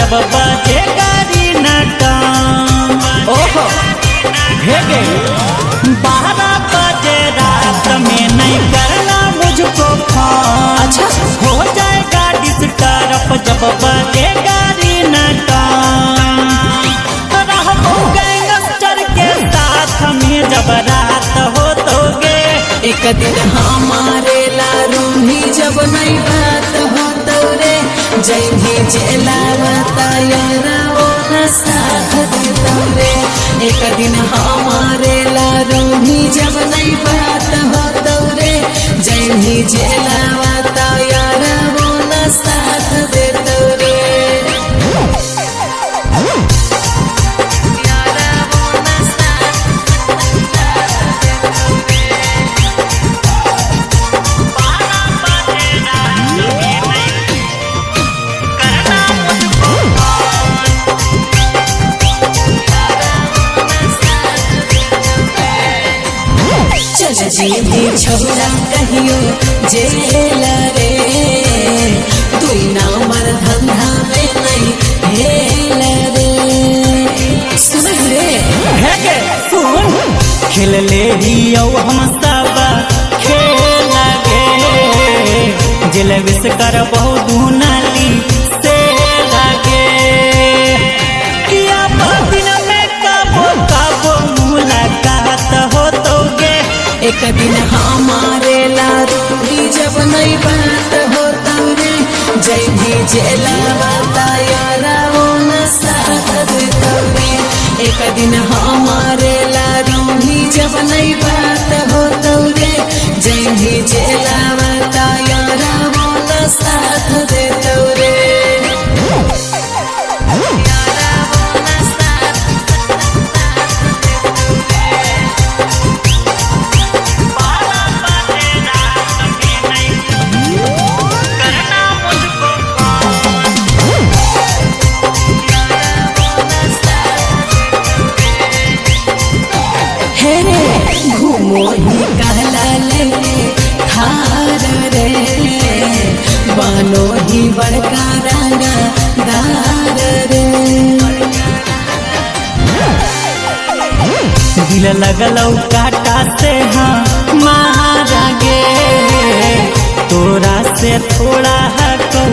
जब बजे गाड़ी नटा ओहो भेगे 12 बजे रात में नहीं करना मुझको फोन। अच्छा हो जाएगा डिस्टर्ब जब बजे गाड़ी नटा गैंगस्टर के साथ में जब रात हो तोगे। एक दिन हमारे लारूही जब नहीं बात हो तो रे जैनी जेलावा यारा वो न साथ देता रे। एक दिन हमारे लारूही जब नहीं बात हो तो रे जैनी जेलावा यारा वो न साथ देता रे। जी भी छोड़ा कहियो जेल रे दुई नंबर धंधा में नहीं हेल रे। सुन रे है सुन खेल ले रियो हम सब खेल गे जेल विस कर बहुत नाली से लगे किया दिन में कबो मुलाकात हो तोगे। एक दिन हमारे लारूही जब नहीं बात होता रे जय भी जेलावा यारा वो न साथ देता रे। एक दिन हमारे लारूही जब नहीं बात होता रे जय भी जेलावा यारा वो न साथ देता रे। घूमो ही कहला ले थार रे बानो ही बड़का रंगदार रे। दिल लगलौ काटा से हाँ महारागे तोरा से थोड़ा हको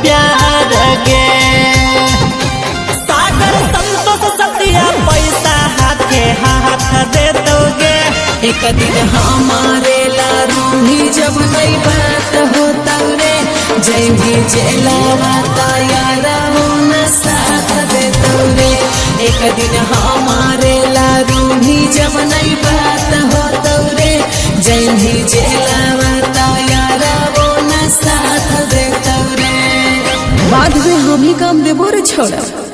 प्यार गे सागर संतोष सतिया पैसा हाथे हाथ दे दोगे। एक दिन हमारे लारूही जब नहीं बात होता रे जय भी जेलावा यारा वो न साथ देता रे। एक दिन हमारे लारूही जब नहीं बात होता रे जय भी जेलावा यारा वो न साथ देता रे। बाद में हम ही काम देबो रे छोड़ा।